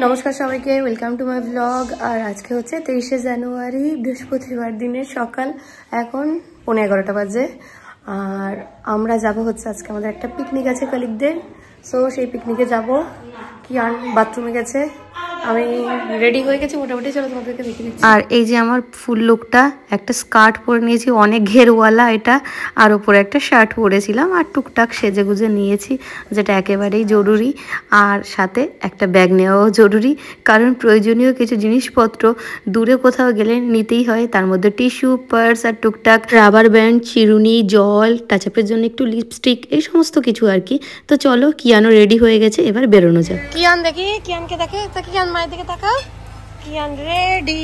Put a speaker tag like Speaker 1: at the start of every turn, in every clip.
Speaker 1: নমস্কার সবাইকে, welcome to my blog. আর আজকে হচ্ছে 23শে জানুয়ারি, বৃহস্পতিবার দিনের সকাল। এখন 11:15 বাজে। আর আমরা যাব হচ্ছে আজকে আমাদের একটা পিকনিক আছে কলিগদের। সো সেই পিকনিকে যাব। কিয়ান বাথরুমে গেছে, আমি রেডি হয়ে গেছি মোটামুটি। চলো তোমাদেরকে দেখে দিচ্ছি। আর এই যে আমার ফুল লুকটা, একটা স্কার্ট পরে নিয়েছি অনেক ঘেরওয়ালা এটা, আর উপরে একটা শার্ট পরেছিলাম, আর টুকটাক সেজে গুজে নিয়েছি, যেটা একেবারেই জরুরি। আর সাথে একটা ব্যাগ নেওয়াও জরুরি, কারণ প্রয়োজনীয় কিছু জিনিসপত্র দূরে কোথাও গেলে নিতেই হয়। তার মধ্যে টিস্যু, পার্স আর টুকটাক রাবার ব্যান্ড, চিরুনি, জল, টাচআপের জন্য একটু লিপস্টিক, এই সমস্ত কিছু আর কি। তো চলো, কিয়ানও রেডি হয়ে গেছে, এবার বেরোনো যাক। কিয়ান দেখি, কিয়ানকে দেখে, কিয়ান মায়ের দিকে তাকাও। কিয়ান রেডি,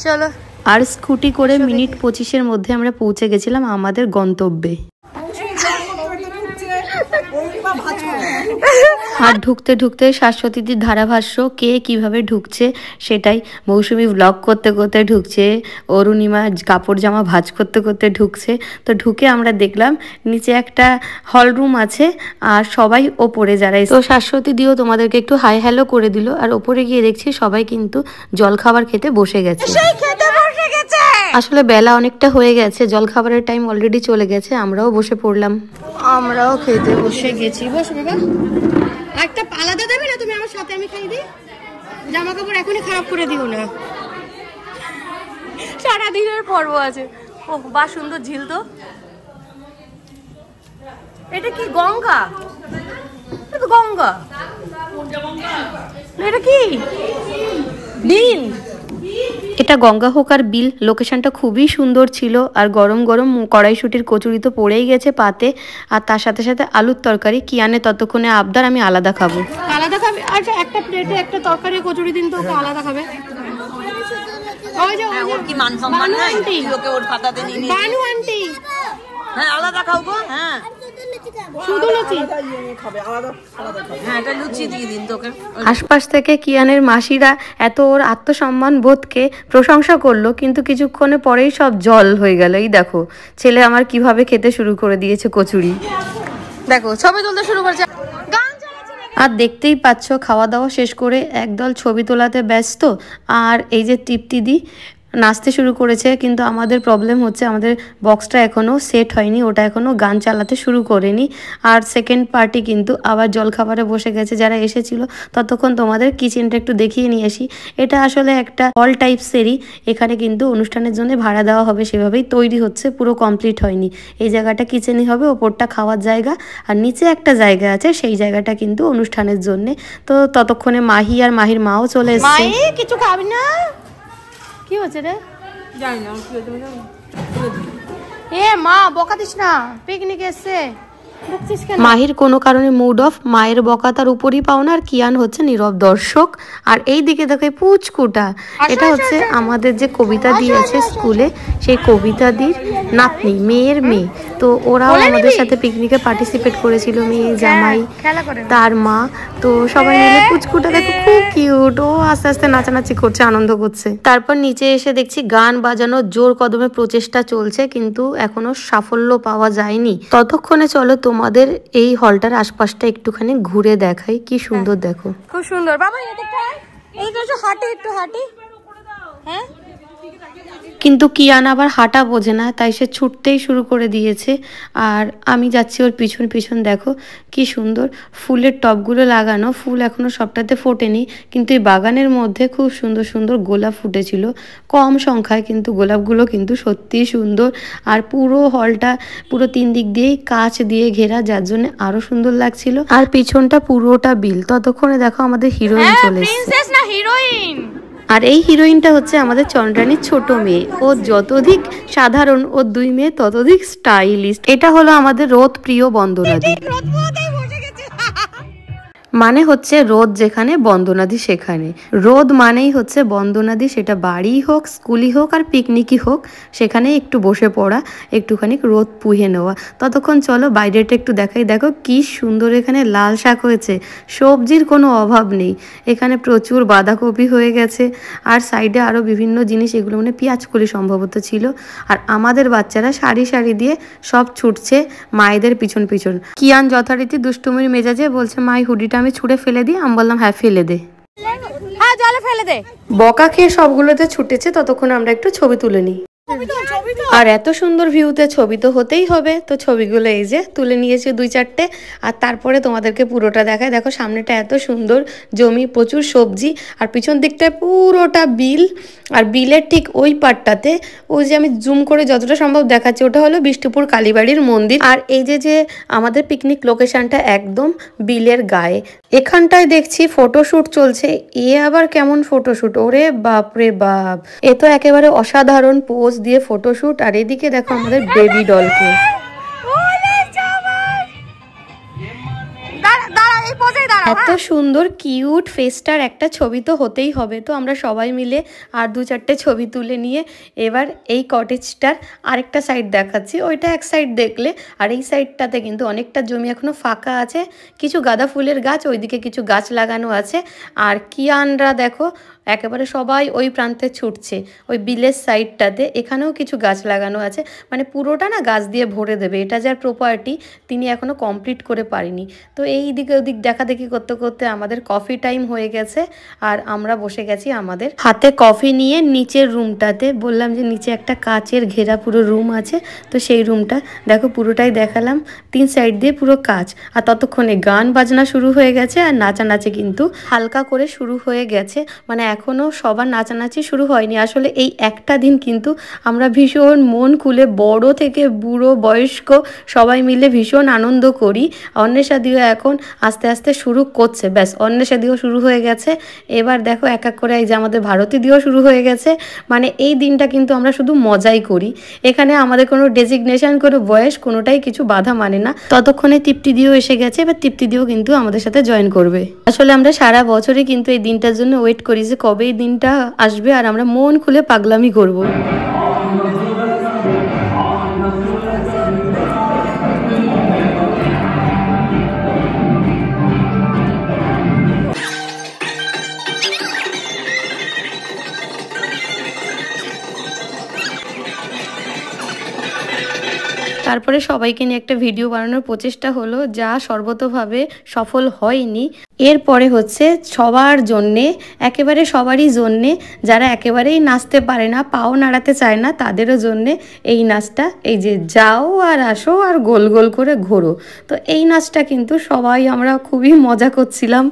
Speaker 1: চলো। আর স্কুটি করে মিনিট 25-এর মধ্যে আমরা পৌঁছে গেছিলাম আমাদের গন্তব্যে। আর ঢুকতে ঢুকতে শাশ্বতীদির ধারাভাষ্য, কে কিভাবে ঢুকছে সেটাই। মৌসুমি ব্লগ করতে করতে ঢুকছে, অরুণিমা কাপড় জামা ভাঁজ করতে করতে ঢুকছে। তো ঢুকে আমরা দেখলাম নিচে একটা হল রুম আছে, আর সবাই ওপরে যারা। তো শাশ্বতীদিও তোমাদেরকে একটু হাই হ্যালো করে দিল। আর ওপরে গিয়ে দেখছি সবাই কিন্তু জল খাবার খেতে বসে গেছে। আসলে বেলা অনেকটা হয়ে গেছে, জল খাবারের টাইম অলরেডি চলে গেছে। আমরাও বসে পড়লাম, আমরাও খেতে বসে গেছি। বসো বাবা, একটা আলাদা দেবে না তুমি আমার সাথে? আমি খাই দিই। জামা কাপড় এখনই খারাপ করে দিও না, সারাদিনের পর্ব আছে। ও বা সুন্দর ঝিল তো। এটা কি গঙ্গা? এটা গঙ্গা, এটা কি বিল? এটা গঙ্গা হোক আর বিল, লোকেশনটা খুবই সুন্দর ছিল। আর গরম গরম কড়াইশুটির কচুরি তো পড়েই গেছে পাতে, আর তার সাথে সাথে আলুর তরকারি। কিয়ানে ততক্ষণে আবদার আমি আলাদা খাবো। আলাদা খাবে? আচ্ছা, একটা প্লেটে একটা তরকারি কচুরি দিন তো, ওকে আলাদা খাবে। ওই যে ওর কি মান সম্মান নাই, ওকে ওর পাতাতে নিয়ে নিয়ে বানু আন্টি। হ্যাঁ, আলাদা খাও গো। হ্যাঁ, শুধু লুচি খাবে, আলাদা আলাদা খাবে। হ্যাঁ, এটা লুচি দিয়ে দিন তোকে। আশপাশ থেকে কিয়ানের মাসিরা এত ওর আত্মসম্মান বোধকে প্রশংসা করলো, কিন্তু কিছুক্ষণে পরেই সব জল হয়ে গেল। এই দেখো ছেলে আমার কিভাবে খেতে শুরু করে দিয়েছে কচুরি। দেখো ছবি তুলতে শুরু করেছে। আর দেখতেই পাচ্ছ, খাওয়া দাওয়া শেষ করে একদল ছবি তোলাতে ব্যস্ত। আর এই যে তৃপ্তিদি নাচতে শুরু করেছে, কিন্তু আমাদের প্রবলেম হচ্ছে আমাদের বক্সটা এখনও সেট হয়নি, ওটা এখনও গান চালাতে শুরু করেনি। আর সেকেন্ড পার্টি কিন্তু আবার জলখাবারে বসে গেছে যারা এসেছিল। ততক্ষণ তোমাদের কিচেনটা একটু দেখিয়ে নিয়ে আসি। এটা আসলে একটা হল টাইপসেরই, এখানে কিন্তু অনুষ্ঠানের জন্য ভাড়া দেওয়া হবে, সেভাবেই তৈরি হচ্ছে, পুরো কমপ্লিট হয়নি। এই জায়গাটা কিচেনই হবে, ওপরটা খাওয়ার জায়গা, আর নিচে একটা জায়গা আছে, সেই জায়গাটা কিন্তু অনুষ্ঠানের জন্য। তো ততক্ষণে মাহি আর মাহির মাও চলে এসেছে। কিছু খাবি না? কি হচ্ছে রে? জানি না। এ মা, বকা দিস না, পিকনিক এসছে। মাহির কোনো কারণে মুড অফ, মায়ের বকা তার উপরই পাও না। আর কিয়ান হচ্ছে নীরব দর্শক। আর এই দিকে দেখো পুচকুটা, এটা হচ্ছে আমাদের যে কবিতা দি আছে স্কুলে, সেই কবিতা দির নাতনি, মেয়ের মেয়ে। তো ওরাও আমাদের সাথে পিকনিকে পার্টিসিপেট করেছিল, মেয়ে জামাই তার মা। তো সবাই মিলে পুচকুটা দেখো খুব কিউট, ও আস্তে আস্তে নাচানাচি করছে, আনন্দ করছে। তারপর নিচে এসে দেখছি গান বাজানোর জোর কদমে প্রচেষ্টা চলছে, কিন্তু এখনো সাফল্য পাওয়া যায়নি। ততক্ষণে চলো তোমাদের এই হলটার আশপাশটা একটুখানি ঘুরে দেখাই, কি সুন্দর দেখো, খুব সুন্দর। বাবা হাঁটি, একটু হাঁটি। হ্যাঁ, কিন্তু কিয়ান আবার হাঁটা বোঝে না, তাই সে ছুটতেই শুরু করে দিয়েছে। আর আমি যাচ্ছি ওর পিছন পিছন। দেখো কি সুন্দর ফুলের টবগুলো লাগানো, ফুল এখনো সবটাতে ফোটেনি, কিন্তু এই বাগানের মধ্যে খুব সুন্দর সুন্দর গোলাপ ফুটেছিল, কম সংখ্যায়, কিন্তু গোলাপগুলো কিন্তু সত্যিই সুন্দর। আর পুরো হলটা পুরো 3 দিক দিয়েই কাঁচ দিয়ে ঘেরা, যার জন্য আরো সুন্দর লাগছিল। আর পিছনটা পুরোটা বিল। ততক্ষণে দেখো আমাদের হিরোইন চলে এসেছে। আর এই হিরোইনটা হচ্ছে আমাদের চন্দ্রানীর ছোট মেয়ে। ও যতধিক সাধারণ, ওর 2 মেয়ে ততধিক স্টাইলিস্ট। এটা হলো আমাদের রোদ প্রিয় বন্দনাদি। মানে হচ্ছে রোদ যেখানে, বন্দনাদি সেখানে। রোদ মানেই হচ্ছে বন্দনাদি, সেটা বাড়ি হোক, স্কুলই হোক, আর পিকনিকই হোক, সেখানে একটু বসে পড়া, একটুখানি রোদ পুহে নেওয়া। ততক্ষণ চলো বাইরেটা একটু দেখাই। দেখো কি সুন্দর এখানে লাল শাক হয়েছে, সবজির কোনো অভাব নেই। এখানে প্রচুর বাঁধাকপি হয়ে গেছে, আর সাইডে আরও বিভিন্ন জিনিস, এগুলো মানে পেঁয়াজকলি সম্ভবত ছিল। আর আমাদের বাচ্চারা সারি সারি দিয়ে সব ছুটছে মায়েদের পিছন পিছন। কিয়ান যথারীতি দুষ্টুমির মেজাজে বলছে, মাই হুডিটা আমি ছুঁড়ে ফেলে দিই। আমি বললাম হ্যাঁ ফেলে দে,
Speaker 2: হ্যাঁ জলে ফেলে দে।
Speaker 1: বকা খেয়ে সবগুলোতে ছুটেছে, ততক্ষণ আমরা একটু ছবি তুলে নিই। আর এত সুন্দর ভিউতে ছবি তো হতেই হবে, তো ছবিগুলো এই যে তুলে নিয়েছি 2-4টে। আর তারপরে তোমাদেরকে পুরোটা দেখায়। দেখো সামনেটা এত সুন্দর জমি, প্রচুর সবজি, আর পিছন দিকটায় পুরোটা বিল। আর বিলের ঠিক ওই পাটটাতে ওই যে আমি জুম করে যতটা সম্ভব দেখাচ্ছি, ওটা হলো বিষ্ণুপুর কালীবাড়ির মন্দির। আর এই যে আমাদের পিকনিক লোকেশনটা একদম বিলের গায়ে। এখানটায় দেখছি ফটোশুট চলছে। এ আবার কেমন ফটোশুট, ওরে বাপরে বাপ, এ তো একেবারে অসাধারণ পোজ দিয়ে ফটোশুট। আর এদিকে দেখো আমাদের বেবি ডলকে। এত সুন্দর কিউট ফেসটার একটা ছবি তো হতেই হবে। তো আমরা সবাই মিলে আর 2-4টে ছবি তুলে নিয়ে এবার এই কটেজটার আরেকটা সাইড দেখাচ্ছি। ওইটা এক সাইড দেখলে, আর এই সাইডটাতে কিন্তু অনেকটা জমি এখনো ফাঁকা আছে। কিছু গাঁদা ফুলের গাছ, ওইদিকে কিছু গাছ লাগানো আছে। আর কিয়ানরা দেখো একেবারে সবাই ওই প্রান্তে ছুটছে, ওই বিলের সাইডটাতে। এখানেও কিছু গাছ লাগানো আছে, মানে পুরোটা না গাছ দিয়ে ভরে দেবে। এটা যার প্রপার্টি, তিনি এখনও কমপ্লিট করে পারিনি। তো এই দিকে ওদিক দেখাদেখি করতে করতে আমাদের কফি টাইম হয়ে গেছে। আর আমরা বসে গেছি আমাদের হাতে কফি নিয়ে নিচের রুমটাতে। বললাম যে নিচে একটা কাচের ঘেরা পুরো রুম আছে, তো সেই রুমটা দেখো পুরোটাই দেখালাম। 3 সাইড দিয়ে পুরো কাচ। আর ততক্ষণে গান বাজনা শুরু হয়ে গেছে, আর নাচানাচি কিন্তু হালকা করে শুরু হয়ে গেছে। মানে এখনও সবার নাচানাচি শুরু হয়নি। আসলে এই একটা দিন কিন্তু আমরা ভীষণ মন খুলে, বড় থেকে বুড়ো বয়স্ক সবাই মিলে ভীষণ আনন্দ করি। অন্বেষাদিও এখন আস্তে আস্তে শুরু করছে। ব্যাস অন্বেষাদিও শুরু হয়ে গেছে। এবার দেখো এক এক করে এই যে আমাদের ভারতী দিও শুরু হয়ে গেছে। মানে এই দিনটা কিন্তু আমরা শুধু মজাই করি। এখানে আমাদের কোনো ডেজিগনেশন, কোনো বয়স, কোনোটাই কিছু বাধা মানে না। ততক্ষণে তৃপ্তি দিও এসে গেছে। এবার তৃপ্তি দিও কিন্তু আমাদের সাথে জয়েন করবে। আসলে আমরা সারা বছরই কিন্তু এই দিনটার জন্য ওয়েট করি যে কবে এই দিনটা আসবে আর আমরা মন খুলে পাগলামি করব। তারপরে সবাইকে নিয়ে একটা ভিডিও বানানোর প্রচেষ্টা হলো, যা সর্বতোভাবে সফল হয়নি। এরপরে হচ্ছে সবার জন্যে, একেবারে সবারই জন্যে, যারা একেবারেই নাচতে পারে না, পাও নাড়াতে চায় না, তাদেরও জন্যে এই নাচটা। এই যে যাও আর আসো আর গোল গোল করে ঘোরো। তো এই নাচটা কিন্তু সবাই আমরা খুবই মজা করছিলাম।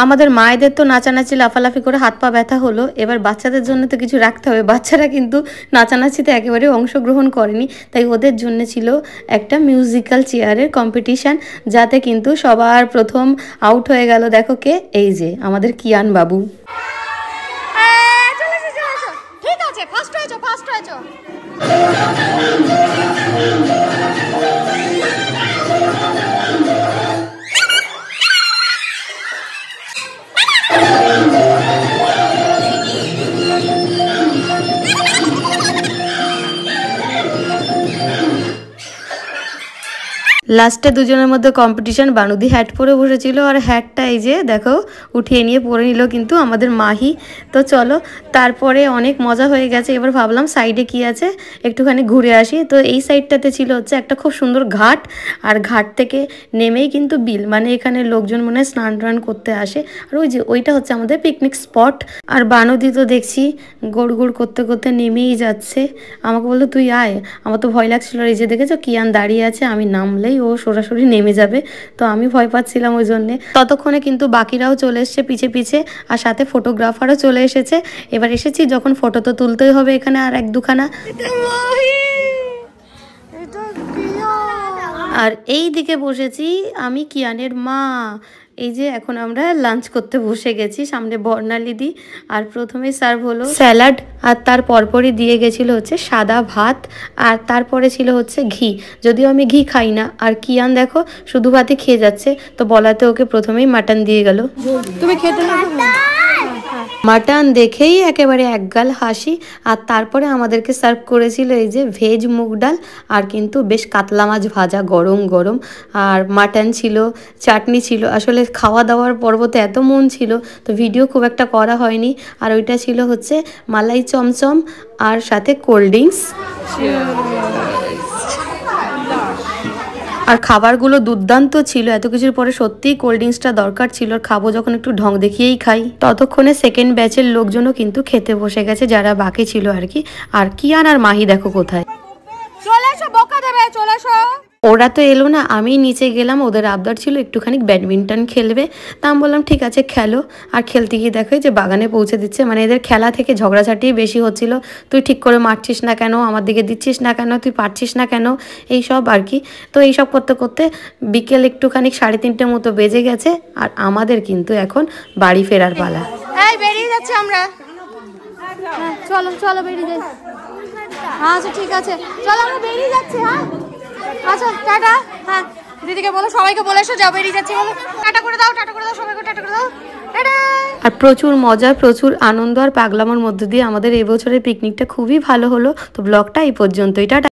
Speaker 1: আমাদের মায়েদের তো নাচানাচি লাফালাফি করে হাত পা ব্যথা হলো। এবার বাচ্চাদের জন্য তো কিছু রাখতে হবে। বাচ্চারা কিন্তু নাচানাচিতে একেবারে অংশগ্রহণ করেনি, তাই ওদের জন্য ছিল একটা মিউজিক্যাল চেয়ারের কম্পিটিশান, যাতে কিন্তু সবার প্রথম আউট হয়ে গেল। দেখো কে, এই যে আমাদের কিয়ান বাবু।
Speaker 2: ঠিক আছে, ফার্স্ট হয়েছো, ফার্স্ট হয়েছো।
Speaker 1: লাস্টে দুজনের মধ্যে কম্পিটিশন। বানুদি হ্যাট পরে বসেছিল, আর হ্যাটটা এই যে দেখো উঠিয়ে নিয়ে পরে নিল কিন্তু আমাদের মাহি। তো চলো, তারপরে অনেক মজা হয়ে গেছে। এবার ভাবলাম সাইডে কি আছে একটুখানি ঘুরে আসি। তো এই সাইডটাতে ছিল হচ্ছে একটা খুব সুন্দর ঘাট, আর ঘাট থেকে নেমেই কিন্তু বিল, মানে এখানে লোকজন মনে হয় স্নান টান করতে আসে। আর ওই যে ওইটা হচ্ছে আমাদের পিকনিক স্পট। আর বানুদি তো দেখছি গোড় গোড় করতে করতে নেমেই যাচ্ছে। আমাকে বললো তুই আয়। আমার তো ভয় লাগছিল, এই যে দেখেছো কিয়ান দাঁড়িয়ে আছে, আমি নামলেই ও সরাসরি নেমে যাবে। তো আমি ভয় পাচ্ছিলাম ওই জন্যে। ততক্ষণে কিন্তু বাকিরাও চলে এসছে পিছে পিছে, আর সাথে ফটোগ্রাফারও চলে এসেছে। এবার এসেছি যখন, ফটো তো তুলতেই হবে এখানে আর 1-2খানা। আর এই দিকে বসেছি আমি কিয়ানের মা। এই যে এখন আমরা লাঞ্চ করতে বসে গেছি। সামনে বর্ণালী আর প্রথমে সার্ভ হলো স্যালাড, আর তার পরপরই দিয়ে গেছিল হচ্ছে সাদা ভাত, আর তারপরে ছিল হচ্ছে ঘি। যদিও আমি ঘি খাই না। আর কিয়ান দেখো শুধু ভাতই খেয়ে যাচ্ছে, তো বলাতে ওকে প্রথমেই মাটন দিয়ে গেল। তুমি খেতে না? মাটন দেখেই একেবারে একগাল হাসি। আর তারপরে আমাদেরকে সার্ভ করেছিল এই যে ভেজ মুগ ডাল, আর কিন্তু বেশ কাতলা মাছ ভাজা গরম গরম, আর মাটন ছিল, চাটনি ছিল। আসলে খাওয়া দাওয়ার পর্বতে এত মন ছিল তো ভিডিও খুব একটা করা হয়নি। আর ওইটা ছিল হচ্ছে মালাই চমচম আর সাথে কোল্ড ড্রিঙ্কস। আর খাবারগুলো দুর্দান্ত ছিল। এত কিছুর পরে সত্যিই কোল্ড ড্রিঙ্কসটা দরকার ছিল। খাবো যখন একটু ঢং দেখিয়েই খাই। ততক্ষণে সেকেন্ড ব্যাচের লোকজনও কিন্তু খেতে বসে গেছে, যারা বাকি ছিল আর কি। আর কিয়ান আর মাহি দেখো কোথায়।
Speaker 2: চলে এসো, বকা দেবে, চলে এসো।
Speaker 1: ওরা তো এলো না, আমি নিচে গেলাম। ওদের আবদার ছিল একটুখানি ব্যাডমিন্টন খেলবে, তা আমি বললাম ঠিক আছে খেলো। আর খেলতে গিয়ে দেখো যে বাগানে পৌঁছে দিচ্ছে। মানে এদের খেলা থেকে ঝগড়াঝাটিই বেশি হচ্ছিল। তুই ঠিক করে মারছিস না কেন, আমার দিকে দিচ্ছিস না কেন, তুই পারছিস না কেন, এইসব আর কি। তো এইসব করতে করতে বিকেল একটুখানি 3:30 মতো বেজে গেছে। আর আমাদের কিন্তু এখন বাড়ি ফেরার পালা।
Speaker 2: এই বেরিয়ে যাচ্ছি আমরা। হ্যাঁ, চলো চলো বেরিয়ে যাই। আচ্ছা ঠিক আছে, চলো আমরা বেরিয়ে যাচ্ছি। হ্যাঁ আচ্ছা টাটা। হ্যাঁ দিদিকে বলো, সবাইকে বলে এসো, যাও বেরিয়ে যাচ্ছি বলো। টাটা করে দাও, টাটা করে দাও, সবাইকে টাটা করে দাও, টাটা।
Speaker 1: আর প্রচুর মজা, প্রচুর আনন্দ আর পাগলামোর মধ্যে দিয়ে আমাদের এবছরের পিকনিকটা খুবই ভালো হলো। তো ব্লগটা এই পর্যন্তই, টাটা।